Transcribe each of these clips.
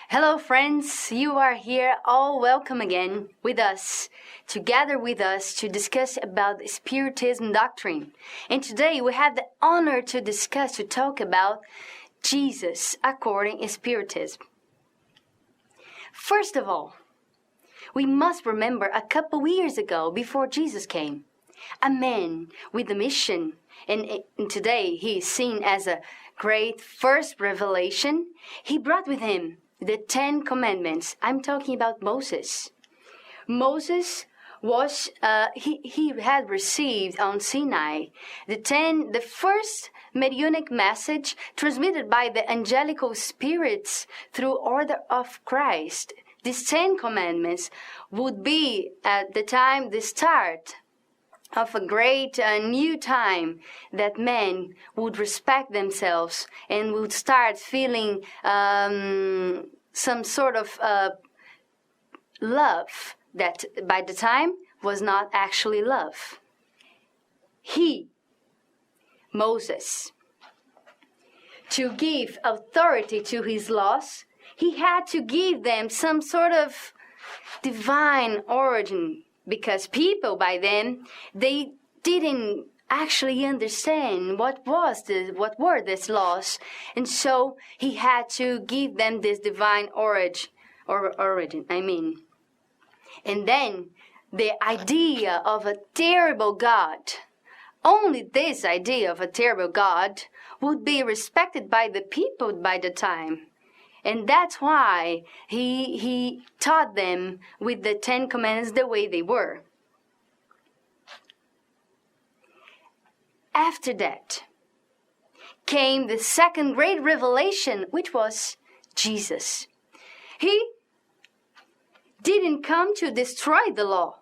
Hello friends, you are here all welcome again with us, together with us to discuss about the Spiritism doctrine. And today we have the honor to talk about Jesus according to Spiritism. First of all, we must remember a couple years ago, before Jesus came, a man with a mission, and today he is seen as a great first revelation. He brought with him the 10 Commandments. I'm talking about Moses. Moses was, he had received on Sinai the first mediunic message transmitted by the angelical spirits through order of Christ. These 10 Commandments would be at the time the start of a great new time that men would respect themselves and would start feeling some sort of love that by the time was not actually love. Moses, to give authority to his laws, he had to give them some sort of divine origin, because people by then, they didn't actually understand what were these laws, and so he had to give them this divine origin. And then the idea of a terrible God, only this idea of a terrible God would be respected by the people by the time. And that's why he taught them with the 10 Commandments the way they were. After that came the second great revelation, which was Jesus. He didn't come to destroy the law.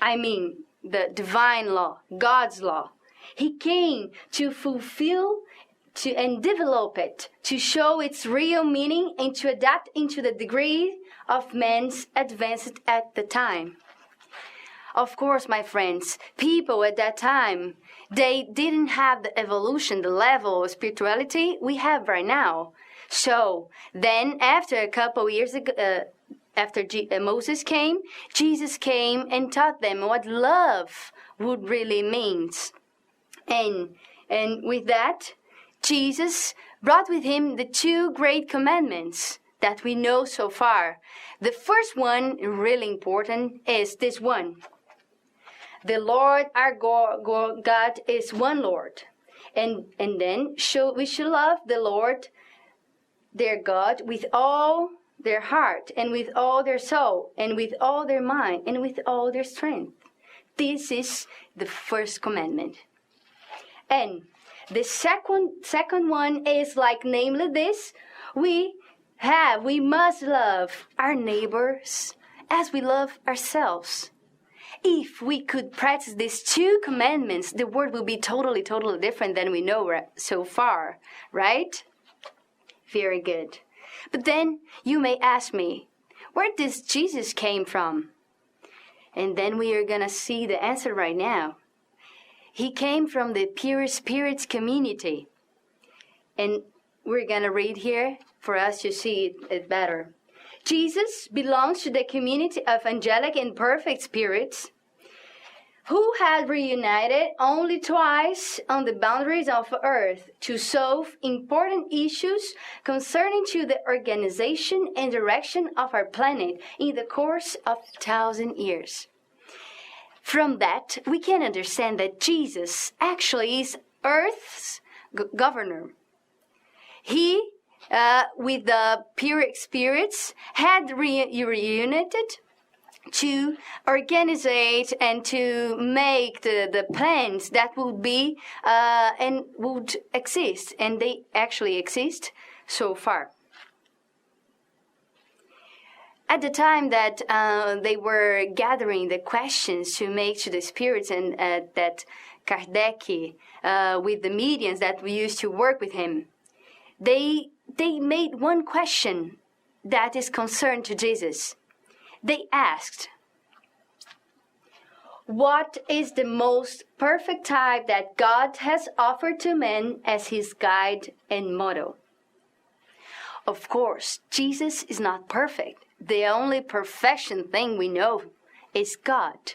The divine law, God's law. He came to fulfill and develop it, to show its real meaning and to adapt into the degree of man's advanced at the time. Of course, my friends, people at that time, they didn't have the evolution, the level of spirituality we have right now. So then after a couple years ago, after Moses came, Jesus came and taught them what love would really means. And with that, Jesus brought with him the 2 great commandments that we know so far. The first one, really important, is this one. The Lord our God is one Lord. And then we should love the Lord, their God, with all their heart, and with all their soul, and with all their mind, and with all their strength. This is the first commandment. And the second one is namely this: we must love our neighbors as we love ourselves. If we could practice these 2 commandments, the world will be totally different than we know so far, right? Very good. But then you may ask me, where does Jesus came from? And then we are going to see the answer right now. He came from the Perispirit community. And we're going to read here for us to see it better. Jesus belongs to the community of angelic and perfect spirits who had reunited only twice on the boundaries of earth to solve important issues concerning to the organization and direction of our planet in the course of 1,000 years. From that, we can understand that Jesus actually is Earth's governor. He, with the pure spirits, had reunited to organize and to make the plans that would be and would exist. And they actually exist so far. At the time that they were gathering the questions to make to the spirits, and that Kardec, with the mediums that we used to work with him, they made one question that is concerned to Jesus. They asked, what is the most perfect type that God has offered to men as his guide and model? of course, Jesus is not perfect. The only perfection thing we know is God.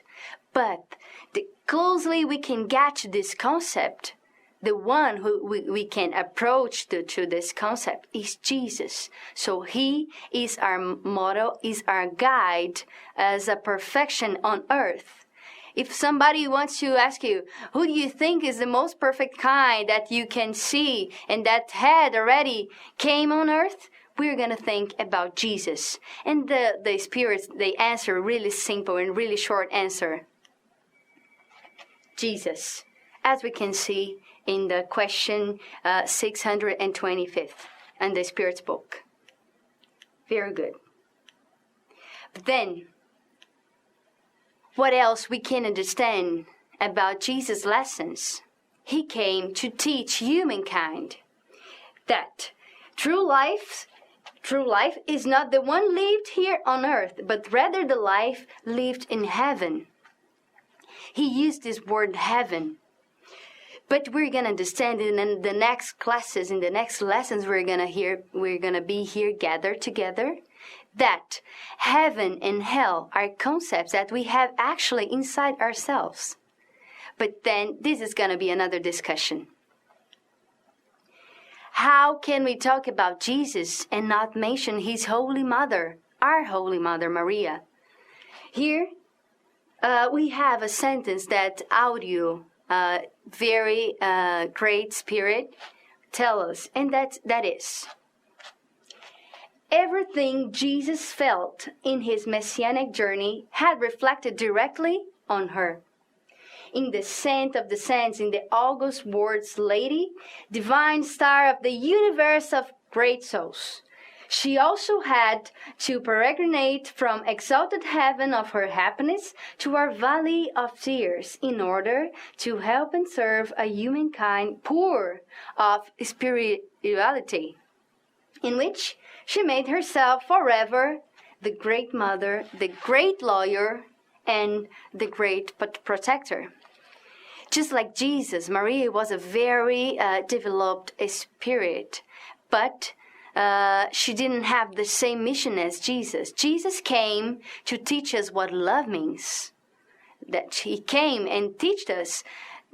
But the closely we can get to this concept, the one who we can approach to this concept is Jesus. So he is our model, is our guide as a perfection on earth. If somebody wants to ask you, who do you think is the most perfect kind that you can see and that had already came on earth? We're going to think about Jesus. And the spirits, they answer really simple and really short answer. Jesus, as we can see in the question 625th in the Spirit's book. Very good. But then, what else we can understand about Jesus' lessons? He came to teach humankind that true life is not the one lived here on earth, but rather the life lived in heaven. He used this word heaven. But we're going to understand in the next classes, in the next lessons we're going to be here gathered together, that heaven and hell are concepts that we have actually inside ourselves. But then this is going to be another discussion. How can we talk about Jesus and not mention his Holy Mother, our Holy Mother Maria? Here we have a sentence that audio, very great spirit, tell us, and that is, everything Jesus felt in his messianic journey had reflected directly on her. In the scent of the saints, in the august words, Lady, divine star of the universe of great souls, she also had to peregrinate from exalted heaven of her happiness to our valley of tears in order to help and serve a humankind poor of spirituality, in which she made herself forever the great mother, the great lawyer, and the great protector. Just like Jesus, Maria was a very developed spirit, but she didn't have the same mission as Jesus. Jesus came to teach us what love means. That he came and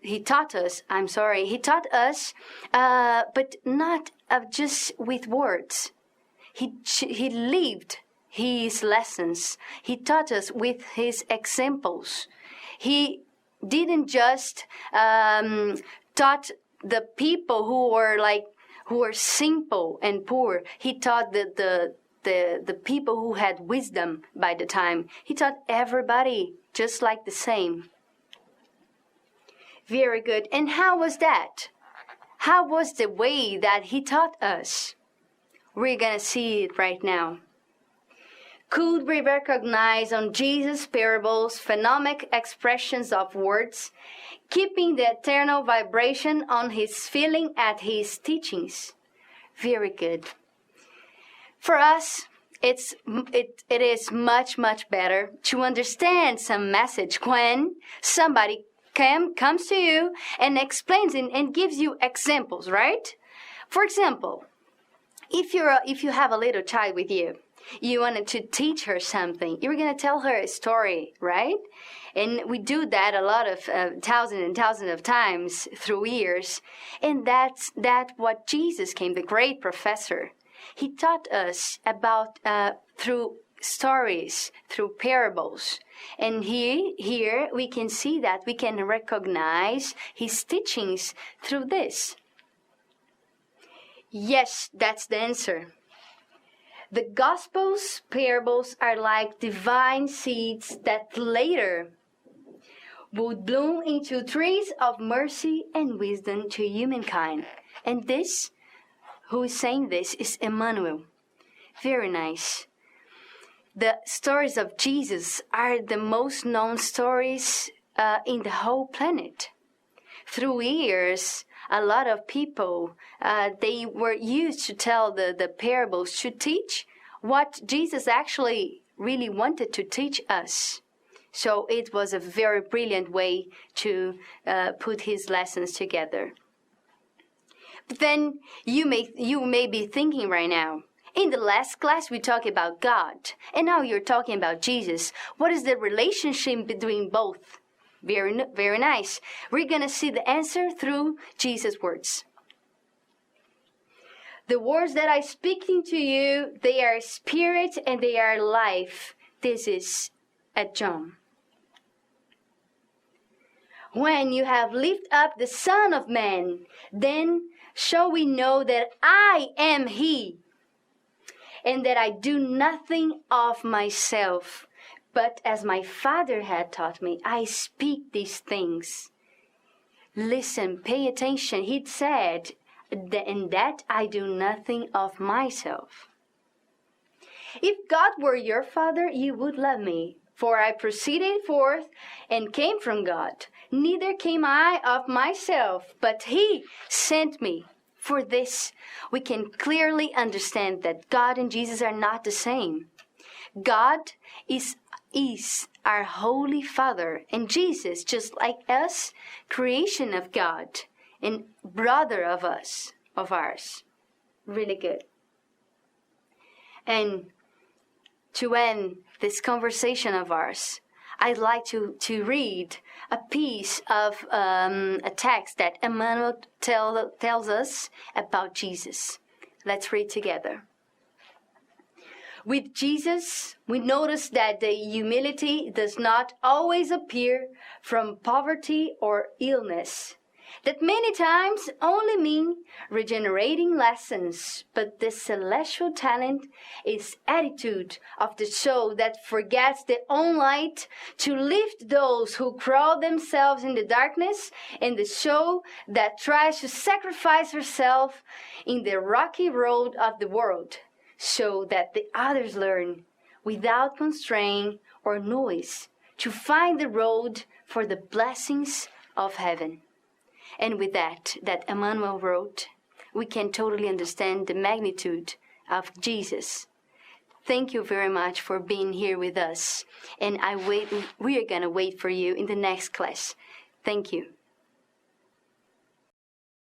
he taught us, but not just with words. He lived his lessons. He taught us with his examples. He didn't just taught the people who were simple and poor. He taught the people who had wisdom by the time. He taught everybody just like the same. Very good. And how was that? How was the way that he taught us? We're going to see it right now. Could we recognize on Jesus' parables phenomenal expressions of words, keeping the eternal vibration on his feeling at his teachings? Very good. For us, it is much, much better to understand some message when somebody comes to you and explains it and gives you examples, right? For example, if you have a little child with you, you wanted to teach her something, you're going to tell her a story, right? And we do that a lot of thousands and thousands of times through years. And that's what Jesus came, the great professor. He taught us about through stories, through parables. And here we can see that we can recognize his teachings through this. Yes, that's the answer. The Gospel's parables are like divine seeds that later would bloom into trees of mercy and wisdom to humankind. And this, who is saying this, is Emmanuel. Very nice. The stories of Jesus are the most known stories in the whole planet. Through years, a lot of people, they were used to tell the parables to teach what Jesus actually really wanted to teach us. So it was a very brilliant way to put his lessons together. But then you may be thinking right now, In the last class, we talked about God, and now you're talking about Jesus. What is the relationship between both? Very, very nice. We're going to see the answer through Jesus' words. The words that I speaking to you, they are spirit and they are life. This is at John. When you have lifted up the Son of Man, then shall we know that I am He, and that I do nothing of myself, but as my Father had taught me, I speak these things. Listen, pay attention. He said, and that I do nothing of myself. If God were your Father, you would love me, for I proceeded forth and came from God. Neither came I of myself, but He sent me. For this, we can clearly understand that God and Jesus are not the same. God is our Holy Father, and Jesus, just like us, creation of God, and brother of us, of ours. Really good. And to end this conversation of ours, I'd like to read a piece of a text that Emmanuel tells us about Jesus. Let's read together. With Jesus, we notice that the humility does not always appear from poverty or illness, that many times only mean regenerating lessons, but the celestial talent is attitude of the soul that forgets their own light to lift those who crawl themselves in the darkness, and the soul that tries to sacrifice herself in the rocky road of the world, so that the others learn, without constraint or noise, to find the road for the blessings of heaven. And with that Emmanuel wrote, we can totally understand the magnitude of Jesus. Thank you very much for being here with us. And we are going to wait for you in the next class. Thank you.